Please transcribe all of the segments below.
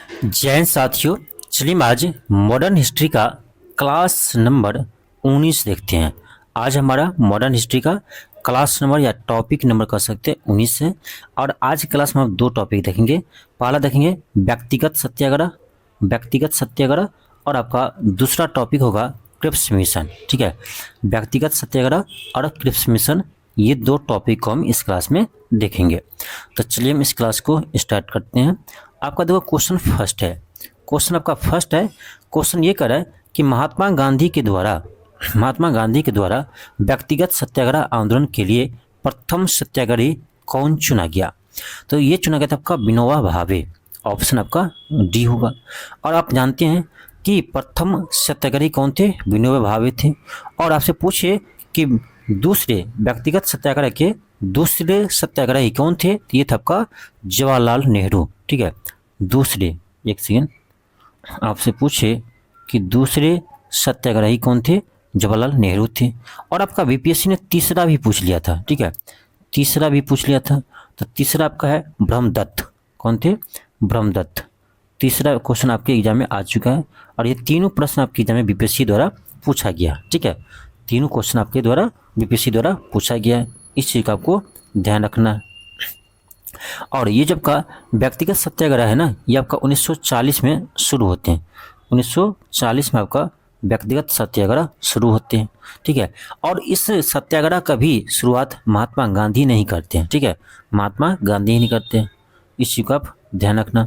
जय हिंद साथियों। चलिए हम आज मॉडर्न हिस्ट्री का क्लास नंबर 19 देखते हैं। आज हमारा मॉडर्न हिस्ट्री का क्लास नंबर या टॉपिक नंबर कह सकते हैं 19 है। और आज की क्लास में हम दो टॉपिक देखेंगे। पहला देखेंगे व्यक्तिगत सत्याग्रह और आपका दूसरा टॉपिक होगा क्रिप्स मिशन। ठीक है, व्यक्तिगत सत्याग्रह और क्रिप्स मिशन, ये दो टॉपिक को हम इस क्लास में देखेंगे। तो चलिए हम इस क्लास को स्टार्ट करते हैं। आपका देखो क्वेश्चन फर्स्ट है। क्वेश्चन ये कर रहा है कि महात्मा गांधी के द्वारा व्यक्तिगत सत्याग्रह आंदोलन के लिए प्रथम सत्याग्रही कौन चुना गया। तो ये चुना गया था आपका विनोबा भावे। ऑप्शन आपका डी होगा। और आप जानते हैं कि प्रथम सत्याग्रही कौन थे, विनोबा भावे थे। और आपसे पूछे कि दूसरे व्यक्तिगत सत्याग्रह के दूसरे सत्याग्रही कौन थे, तो ये था आपका जवाहरलाल नेहरू। ठीक है, दूसरे, एक सेकेंड, आपसे पूछे कि दूसरे सत्याग्रही कौन थे, जवाहरलाल नेहरू थे। और आपका बीपीएससी ने तीसरा भी पूछ लिया था। ठीक है, तीसरा भी पूछ लिया था। तो तीसरा आपका है ब्रह्मदत्त। कौन थे? ब्रह्मदत्त। तीसरा क्वेश्चन आपके एग्जाम में आ चुका है। और ये तीनों प्रश्न आपके एग्जाम में बीपीएससी द्वारा पूछा गया। ठीक है, तीनों क्वेश्चन आपके द्वारा बीपीएससी द्वारा पूछा गया है, इस चीज़ का आपको ध्यान रखना है। और ये जब का व्यक्तिगत सत्याग्रह है ना, ये आपका 1940 में शुरू होते हैं। 1940 में आपका व्यक्तिगत सत्याग्रह शुरू होते हैं। ठीक है, और इस सत्याग्रह का भी शुरुआत महात्मा गांधी नहीं करते हैं। ठीक है, महात्मा गांधी ही नहीं करते हैं, इस चीज़ का आप ध्यान रखना।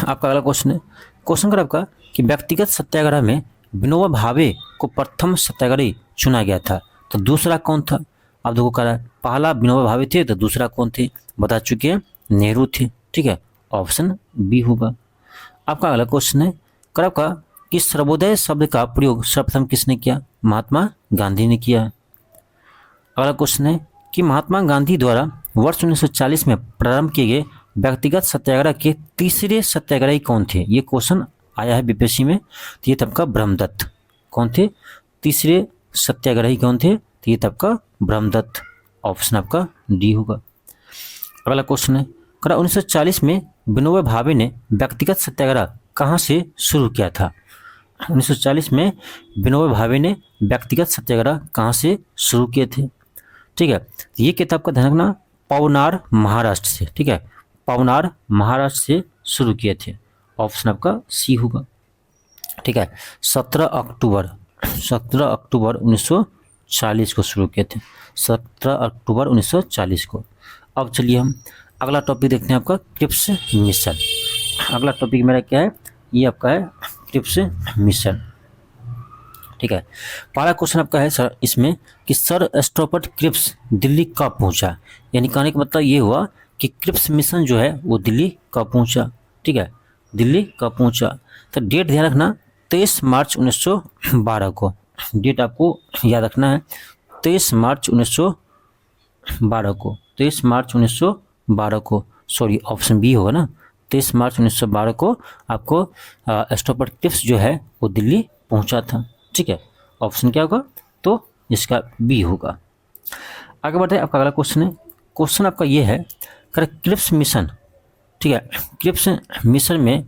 आपका अगला क्वेश्चन है, क्वेश्चन कर आपका कि व्यक्तिगत सत्याग्रह में विनोबा भावे को प्रथम सत्याग्रही चुना गया था, तो दूसरा कौन था। आप देखो कह रहा है पहला विनोबा भावे थे, तो दूसरा कौन थे, बता चुके हैं, नेहरू थे। ठीक है, ऑप्शन बी होगा। आपका अगला क्वेश्चन है कर आपका कि सर्वोदय शब्द का प्रयोग सर्वप्रथम किसने किया, महात्मा गांधी ने किया। अगला क्वेश्चन है कि महात्मा गांधी द्वारा वर्ष 1940 में प्रारंभ किए गए व्यक्तिगत सत्याग्रह के तीसरे सत्याग्रही कौन थे। ये क्वेश्चन आया है बीपीएससी में। तो ये तब का ब्रह्मदत्त। कौन थे तीसरे सत्याग्रही, कौन थे, तो ये तब का ब्रह्मदत्त। ऑप्शन आपका डी होगा। अगला क्वेश्चन है करा 1940 में विनोबा भावे ने व्यक्तिगत सत्याग्रह कहाँ से शुरू किया था। 1940 में विनोबा भावे ने व्यक्तिगत सत्याग्रह कहाँ से शुरू किए थे। ठीक है, ये किताब का ध्यान रखना, पवनार महाराष्ट्र से। ठीक है, पवनार महाराष्ट्र से शुरू किए थे। ऑप्शन आपका सी होगा। ठीक है, 17 अक्टूबर 1940 को शुरू किए थे, 17 अक्टूबर 1940 को। अब चलिए हम अगला टॉपिक देखते हैं, आपका क्रिप्स मिशन। अगला टॉपिक मेरा क्या है, ये आपका है क्रिप्स मिशन। ठीक है, पहला क्वेश्चन आपका है सर इसमें कि सर स्टॉपर्ट क्रिप्स दिल्ली कब पहुंचा। यानी कहने का मतलब ये हुआ कि क्रिप्स मिशन जो है वो दिल्ली कब पहुंचा। ठीक है, दिल्ली कब पहुंचा, तो डेट ध्यान रखना 23 मार्च 1912 को। डेट आपको याद रखना है 23 मार्च 1912 को। 23 मार्च 1912 को, सॉरी ऑप्शन बी होगा ना, 23 मार्च 1912 को आपको स्टॉपर्ट क्रिप्स जो है वो दिल्ली पहुंचा था। ठीक है, ऑप्शन क्या होगा, तो इसका बी होगा। आगे बढ़ते हैं, आपका अगला क्वेश्चन है। क्वेश्चन आपका ये है क्रिप्स मिशन। ठीक है, क्रिप्स मिशन में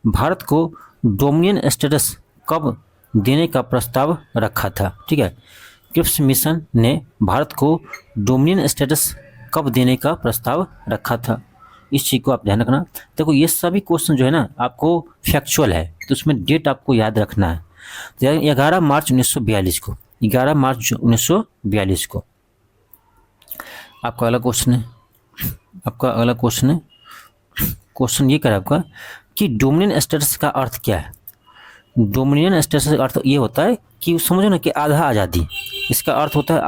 भारत को डोमिनियन स्टेटस कब देने का प्रस्ताव रखा था। ठीक है, क्रिप्स मिशन ने भारत को डोमिनियन स्टेटस कब देने का प्रस्ताव रखा था, इस चीज़ को आप ध्यान रखना। देखो ये सभी क्वेश्चन जो है ना आपको फैक्चुअल है, तो उसमें डेट आपको याद रखना है। 11 मार्च 1942 को, 11 मार्च 1942 को। आपका अगला क्वेश्चन है, क्वेश्चन ये कर आपका कि डोमिनियन स्टेटस का अर्थ क्या है। डोमिनियन स्टेटस का अर्थ ये होता है कि समझो ना कि आधा आज़ादी, इसका अर्थ होता है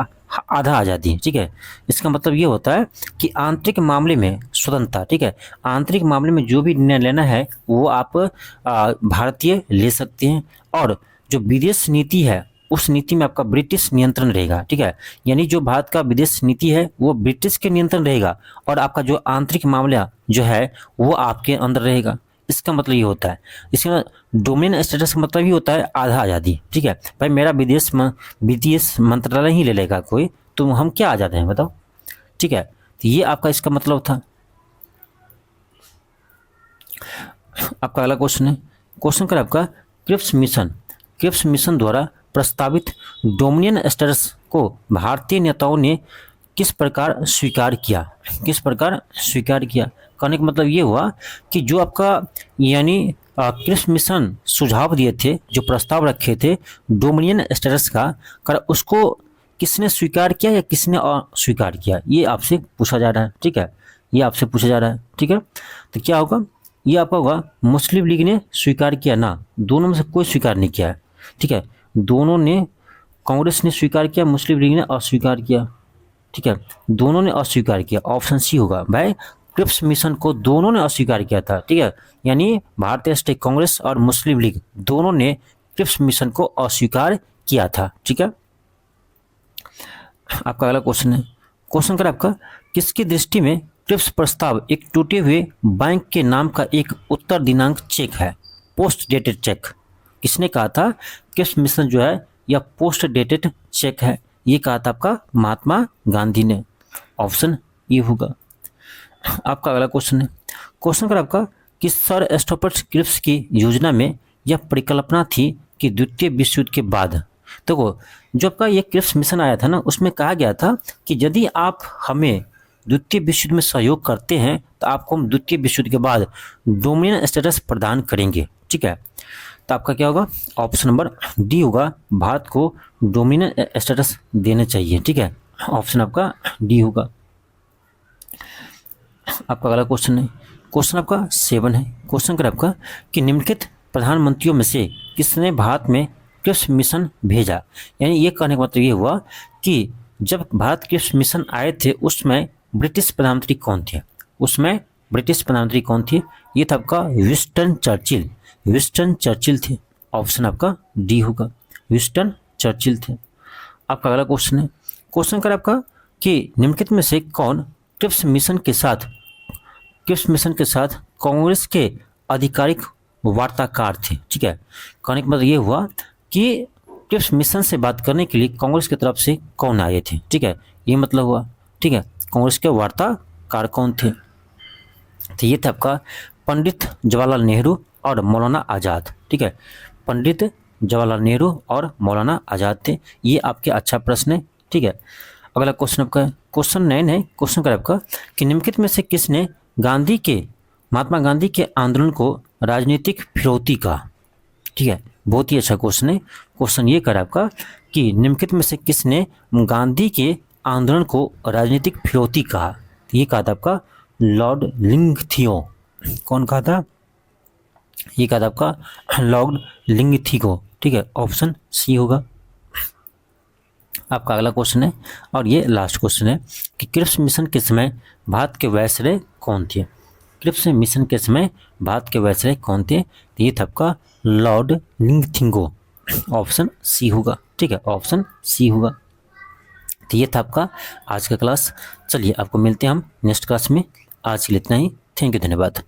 आधा आज़ादी। ठीक है, इसका मतलब ये होता है कि आंतरिक मामले में स्वतंत्रता। ठीक है, आंतरिक मामले में जो भी निर्णय लेना है वो आप भारतीय ले सकते हैं, और जो विदेश नीति है उस नीति में आपका ब्रिटिश नियंत्रण रहेगा। ठीक है, यानी जो भारत का विदेश नीति है वो ब्रिटिश के नियंत्रण रहेगा, और आपका जो आंतरिक मामला जो है वो आपके अंदर रहेगा। इसका मतलब ये होता है, इसका डोमिनियन स्टेटस का मतलब ही होता है आधा आज़ादी। ठीक है, भाई मेरा विदेश मंत्रालय ही ले लेगा कोई, तो हम क्या आज़ाद हैं बताओ। ठीक है, तो ये आपका इसका मतलब था। आपका अगला क्वेश्चन है, क्वेश्चन का आपका क्रिप्स मिशन द्वारा प्रस्तावित डोमिनियन स्टेटस को भारतीय नेताओं ने किस प्रकार स्वीकार किया? कहने का मतलब ये हुआ कि जो आपका यानी क्रिप्स मिशन सुझाव दिए थे, जो प्रस्ताव रखे थे डोमिनियन स्टेटस का, कर उसको किसने स्वीकार किया या किसने अस्वीकार किया, ये आपसे पूछा जा रहा है। ठीक है, ये आपसे पूछा जा रहा है। ठीक है, तो क्या होगा, ये आपका होगा मुस्लिम लीग ने स्वीकार किया ना, दोनों में से कोई स्वीकार नहीं किया है। ठीक है, दोनों ने, कांग्रेस ने स्वीकार किया, मुस्लिम लीग ने अस्वीकार किया। ठीक है, दोनों ने अस्वीकार किया, ऑप्शन सी होगा भाई, क्रिप्स मिशन को दोनों ने अस्वीकार किया था। ठीक है, यानी भारतीय राष्ट्रीय कांग्रेस और मुस्लिम लीग दोनों ने क्रिप्स मिशन को अस्वीकार किया था। ठीक है, आपका अगला क्वेश्चन है, क्वेश्चन कर आपका, किसकी दृष्टि में क्रिप्स प्रस्ताव एक टूटे हुए बैंक के नाम का एक उत्तर दिनांक चेक है, पोस्ट डेटेड चेक? किसने कहा था क्रिप्स मिशन जो है या पोस्ट डेटेड चेक है? ये कहा था आपका महात्मा गांधी ने, ऑप्शन ए होगा। आपका अगला क्वेश्चन है, क्वेश्चन कर आपका कि सर स्टोपर्ट क्रिप्स की योजना में यह परिकल्पना थी कि द्वितीय विश्व युद्ध के बाद, देखो जो आपका ये क्रिप्स मिशन आया था ना, उसमें कहा गया था कि यदि आप हमें द्वितीय विश्व युद्ध में सहयोग करते हैं तो आपको हम द्वितीय विश्व युद्ध के बाद डोमिनियन स्टेटस प्रदान करेंगे। ठीक है, तो आपका क्या होगा, ऑप्शन नंबर डी होगा, भारत को डोमिनियन स्टेटस देना चाहिए। ठीक है, ऑप्शन आपका डी होगा। आपका अगला क्वेश्चन है, क्वेश्चन आपका 7 है, क्वेश्चन कर आपका कि निम्नलिखित प्रधानमंत्रियों में से किसने भारत में क्रिप्स मिशन भेजा? यानी ये कहने का मतलब ये हुआ कि जब भारत क्रिप्स मिशन आए थे उसमें ब्रिटिश प्रधानमंत्री कौन थे? ये था आपका विंस्टन चर्चिल थे, ऑप्शन आपका डी होगा, विंस्टन चर्चिल थे। आपका अगला क्वेश्चन है, क्वेश्चन कर आपका कि निम्नलिखित में से कौन क्रिप्स मिशन के साथ कांग्रेस के आधिकारिक वार्ताकार थे? ठीक है, कहने का मतलब ये हुआ कि क्रिप्स मिशन से बात करने के लिए कांग्रेस की तरफ से कौन आए थे? ठीक है, ये मतलब हुआ। ठीक है, कांग्रेस के वार्ताकार कौन थे? तो ये था आपका पंडित जवाहरलाल नेहरू और मौलाना आज़ाद। ठीक है, पंडित जवाहरलाल नेहरू और मौलाना आज़ाद थे। ये आपके अच्छा प्रश्न है। ठीक है, अगला क्वेश्चन आपका क्वेश्चन 9 है, क्वेश्चन का आपका कि निम्नलिखित में से किसने महात्मा गांधी के आंदोलन को राजनीतिक फिरौती कहा? ठीक है, बहुत ही अच्छा क्वेश्चन है। क्वेश्चन ये कर आपका कि निम्नलिखित में से किसने गांधी के आंदोलन को राजनीतिक फिरौती कहा? ये कहा था आपका लॉर्ड लिंगथियो। कौन कहा था? ये कहा था आपका लॉर्ड लिंगथियो। ठीक है, ऑप्शन सी होगा। आपका अगला क्वेश्चन है और ये लास्ट क्वेश्चन है कि क्रिप्स मिशन के समय भारत के वायसराय कौन थे? क्रिप्स मिशन के समय भारत के वायसराय कौन थे? तो ये था आपका लॉर्ड लिंगथियो, ऑप्शन सी होगा। ठीक है, ऑप्शन सी होगा। तो ये था आपका आज का क्लास। चलिए आपको मिलते हैं हम नेक्स्ट क्लास में। आज के लिए इतना ही। थैंक यू, धन्यवाद।